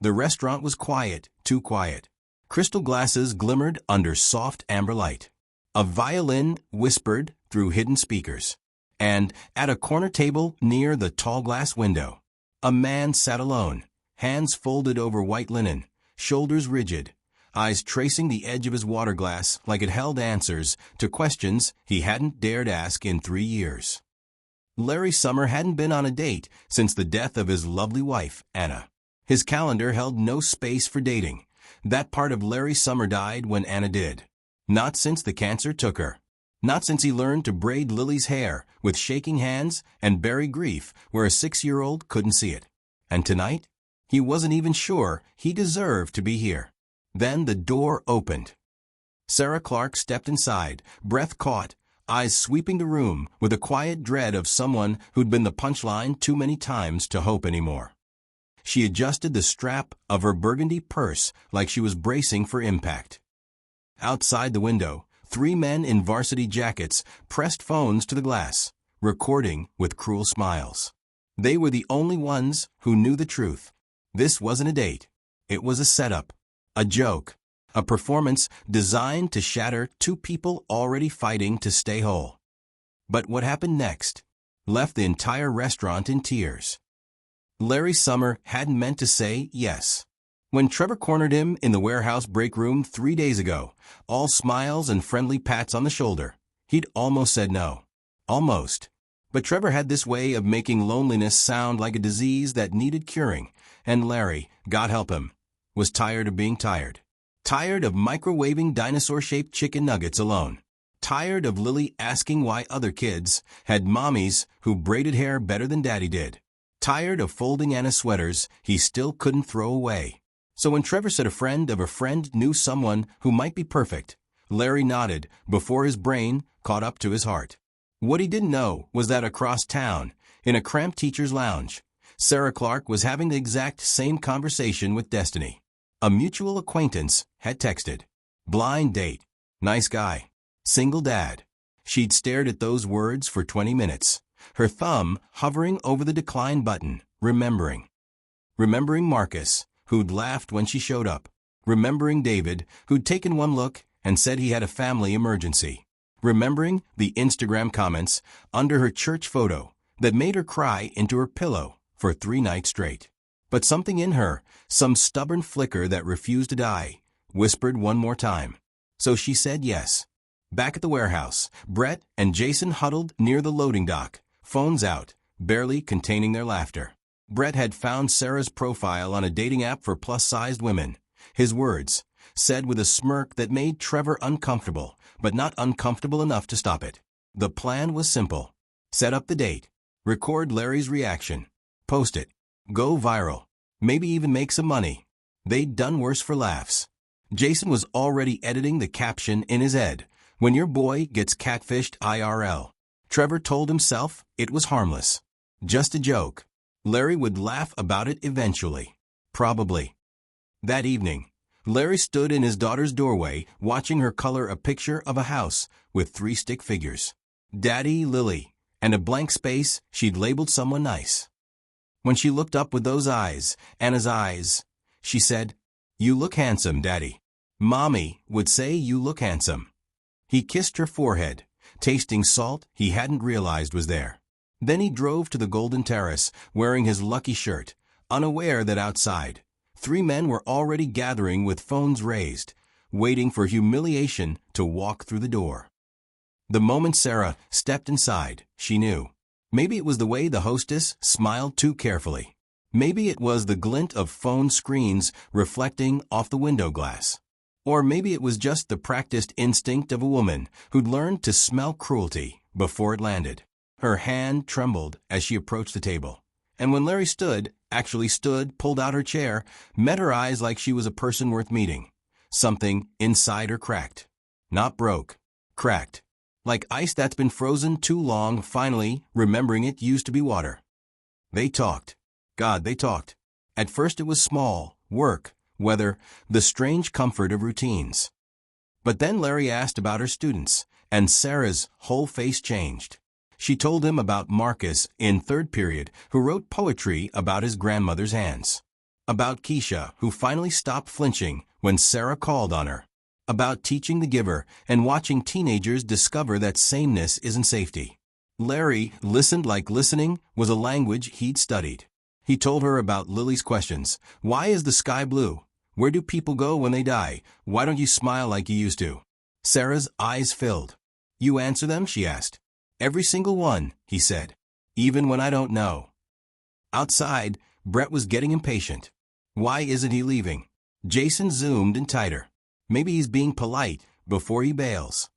The restaurant was quiet, too quiet. Crystal glasses glimmered under soft amber light. A violin whispered through hidden speakers. And, at a corner table near the tall glass window, a man sat alone, hands folded over white linen, shoulders rigid, eyes tracing the edge of his water glass like it held answers to questions he hadn't dared ask in 3 years. Larry Summer hadn't been on a date since the death of his lovely wife, Anna. His calendar held no space for dating. That part of Larry Summer died when Anna did. Not since the cancer took her. Not since he learned to braid Lily's hair with shaking hands and bury grief where a 6-year-old couldn't see it. And tonight, he wasn't even sure he deserved to be here. Then the door opened. Sarah Clark stepped inside, breath caught, eyes sweeping the room with a quiet dread of someone who'd been the punchline too many times to hope anymore. She adjusted the strap of her burgundy purse like she was bracing for impact. Outside the window, 3 men in varsity jackets pressed phones to the glass, recording with cruel smiles. They were the only ones who knew the truth. This wasn't a date. It was a setup. A joke, a performance designed to shatter 2 people already fighting to stay whole. But what happened next left the entire restaurant in tears. Larry Summer hadn't meant to say yes. When Trevor cornered him in the warehouse break room 3 days ago, all smiles and friendly pats on the shoulder, he'd almost said no. Almost. But Trevor had this way of making loneliness sound like a disease that needed curing, and Larry, God help him, was tired of being tired. Tired of microwaving dinosaur-shaped chicken nuggets alone. Tired of Lily asking why other kids had mommies who braided hair better than Daddy did. Tired of folding Anna's sweaters he still couldn't throw away. So when Trevor said a friend of a friend knew someone who might be perfect, Larry nodded before his brain caught up to his heart. What he didn't know was that across town, in a cramped teacher's lounge, Sarah Clark was having the exact same conversation with Destiny. A mutual acquaintance had texted. Blind date. Nice guy. Single dad. She'd stared at those words for 20 minutes, her thumb hovering over the decline button, remembering. Remembering Marcus, who'd laughed when she showed up. Remembering David, who'd taken one look and said he had a family emergency. Remembering the Instagram comments under her church photo that made her cry into her pillow for 3 nights straight. But something in her, some stubborn flicker that refused to die, whispered one more time. So she said yes. Back at the warehouse, Brett and Jason huddled near the loading dock, phones out, barely containing their laughter. Brett had found Sarah's profile on a dating app for plus-sized women. His words, said with a smirk that made Trevor uncomfortable, but not uncomfortable enough to stop it. The plan was simple. Set up the date. Record Larry's reaction. Post it. Go viral. Maybe even make some money. They'd done worse for laughs. Jason was already editing the caption in his head. When your boy gets catfished IRL. Trevor told himself it was harmless. Just a joke. Larry would laugh about it eventually. Probably. That evening, Larry stood in his daughter's doorway watching her color a picture of a house with 3 stick figures. Daddy, Lily, and a blank space she'd labeled someone nice. When she looked up with those eyes, Anna's eyes, she said, "You look handsome, Daddy." Mommy would say you look handsome. He kissed her forehead, tasting salt he hadn't realized was there. Then he drove to the Golden Terrace, wearing his lucky shirt, unaware that outside, 3 men were already gathering with phones raised, waiting for humiliation to walk through the door. The moment Sarah stepped inside, she knew. Maybe it was the way the hostess smiled too carefully. Maybe it was the glint of phone screens reflecting off the window glass. Or maybe it was just the practiced instinct of a woman who'd learned to smell cruelty before it landed. Her hand trembled as she approached the table. And when Larry actually stood, pulled out her chair, met her eyes like she was a person worth meeting. Something inside her cracked. Not broke. Cracked. Like ice that's been frozen too long, finally remembering it used to be water. They talked. God, they talked. At first it was small, work, weather, the strange comfort of routines. But then Larry asked about her students, and Sarah's whole face changed. She told him about Marcus in 3rd period, who wrote poetry about his grandmother's hands. About Keisha, who finally stopped flinching when Sara called on her. About teaching the giver and watching teenagers discover that sameness isn't safety. Larry listened like listening was a language he'd studied. He told her about Lily's questions. Why is the sky blue? Where do people go when they die? Why don't you smile like you used to? Sarah's eyes filled. You answer them, she asked. Every single one, he said. Even when I don't know. Outside, Brett was getting impatient. Why isn't he leaving? Jason zoomed in tighter. Maybe he's being polite before he bails.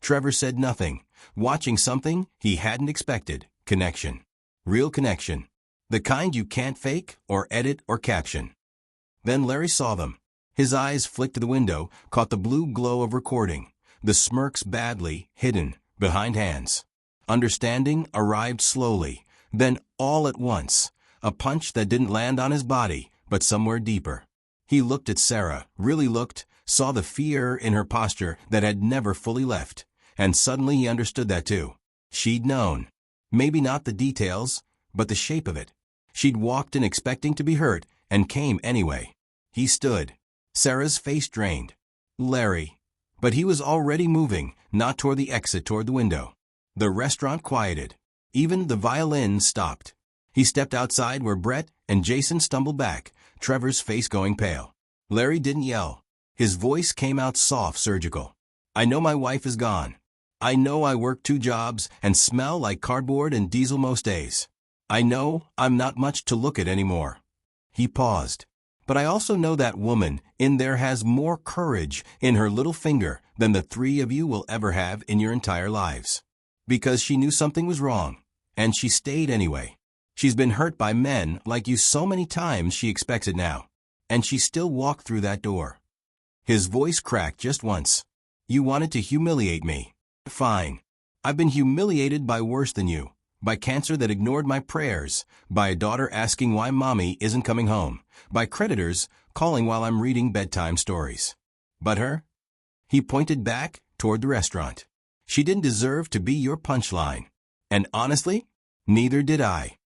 Trevor said nothing, watching something he hadn't expected. Connection. Real connection. The kind you can't fake or edit or caption. Then Larry saw them. His eyes flicked to the window, caught the blue glow of recording, the smirks badly hidden behind hands. Understanding arrived slowly, then all at once, a punch that didn't land on his body, but somewhere deeper. He looked at Sara, really looked, saw the fear in her posture that had never fully left, and suddenly he understood that too. She'd known. Maybe not the details, but the shape of it. She'd walked in expecting to be hurt, and came anyway. He stood. Sara's face drained. Larry. But he was already moving, not toward the exit, toward the window. The restaurant quieted. Even the violin stopped. He stepped outside where Brett and Jason stumbled back, Trevor's face going pale. Larry didn't yell. His voice came out soft, surgical. I know my wife is gone. I know I work 2 jobs and smell like cardboard and diesel most days. I know I'm not much to look at anymore. He paused. But I also know that woman in there has more courage in her little finger than the 3 of you will ever have in your entire lives. Because she knew something was wrong, and she stayed anyway. She's been hurt by men like you so many times she expects it now. And she still walked through that door. His voice cracked just once. You wanted to humiliate me. Fine. I've been humiliated by worse than you. By cancer that ignored my prayers, by a daughter asking why mommy isn't coming home, by creditors calling while I'm reading bedtime stories. But her? He pointed back toward the restaurant. She didn't deserve to be your punchline. And honestly, neither did I.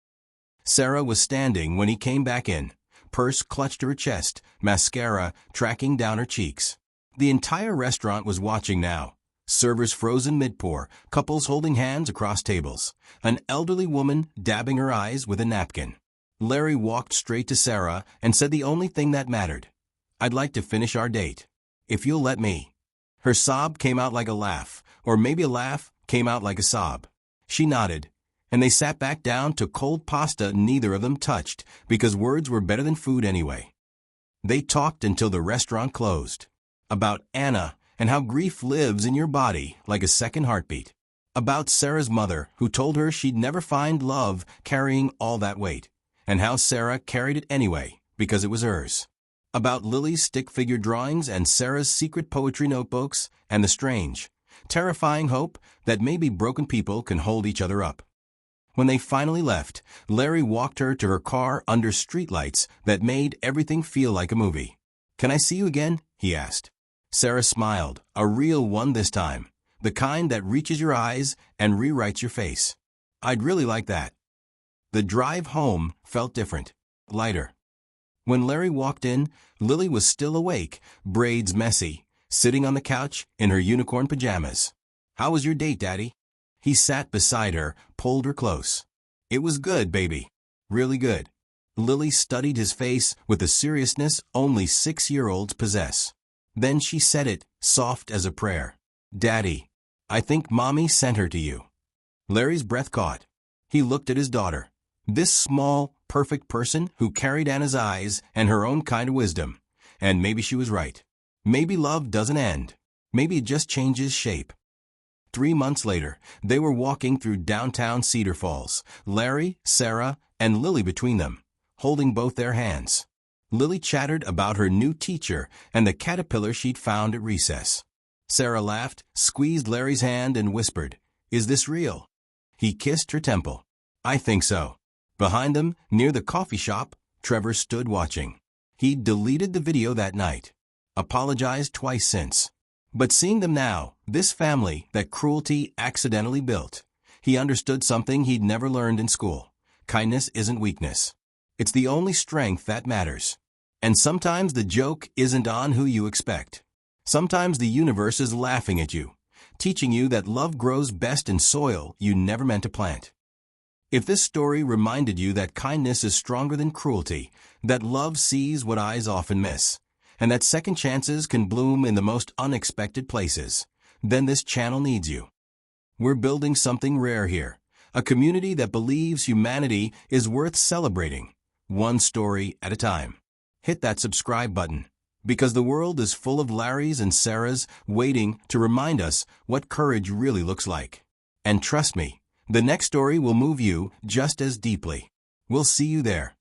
Sara was standing when he came back in, purse clutched to her chest, mascara tracking down her cheeks. The entire restaurant was watching now. Servers frozen mid-pour, couples holding hands across tables, an elderly woman dabbing her eyes with a napkin. Larry walked straight to Sara and said the only thing that mattered. I'd like to finish our date. If you'll let me. Her sob came out like a laugh, or maybe a laugh came out like a sob. She nodded, and they sat back down to cold pasta neither of them touched, because words were better than food anyway. They talked until the restaurant closed. About Anna, and how grief lives in your body like a second heartbeat. About Sara's mother, who told her she'd never find love carrying all that weight, and how Sara carried it anyway, because it was hers. About Lily's stick figure drawings and Sara's secret poetry notebooks, and the strange, terrifying hope that maybe broken people can hold each other up. When they finally left, Larry walked her to her car under streetlights that made everything feel like a movie. Can I see you again? He asked. Sara smiled, a real one this time, the kind that reaches your eyes and rewrites your face. I'd really like that. The drive home felt different, lighter. When Larry walked in, Lily was still awake, braids messy, sitting on the couch in her unicorn pajamas. How was your date, Daddy? He sat beside her, pulled her close. It was good, baby. Really good. Lily studied his face with the seriousness only 6-year-olds possess. Then she said it, soft as a prayer. Daddy, I think Mommy sent her to you. Larry's breath caught. He looked at his daughter. This small, perfect person who carried Anna's eyes and her own kind of wisdom. And maybe she was right. Maybe love doesn't end. Maybe it just changes shape. 3 months later, they were walking through downtown Cedar Falls, Larry, Sara, and Lily between them, holding both their hands. Lily chattered about her new teacher and the caterpillar she'd found at recess. Sara laughed, squeezed Larry's hand, and whispered, Is this real? He kissed her temple. I think so. Behind them, near the coffee shop, Trevor stood watching. He'd deleted the video that night. Apologized twice since. But seeing them now, this family that cruelty accidentally built, he understood something he'd never learned in school. Kindness isn't weakness. It's the only strength that matters. And sometimes the joke isn't on who you expect. Sometimes the universe is laughing at you, teaching you that love grows best in soil you never meant to plant. If this story reminded you that kindness is stronger than cruelty, that love sees what eyes often miss, and that second chances can bloom in the most unexpected places, then this channel needs you. We're building something rare here, a community that believes humanity is worth celebrating, one story at a time. Hit that subscribe button, because the world is full of Larrys and Saras waiting to remind us what courage really looks like. And trust me, the next story will move you just as deeply. We'll see you there.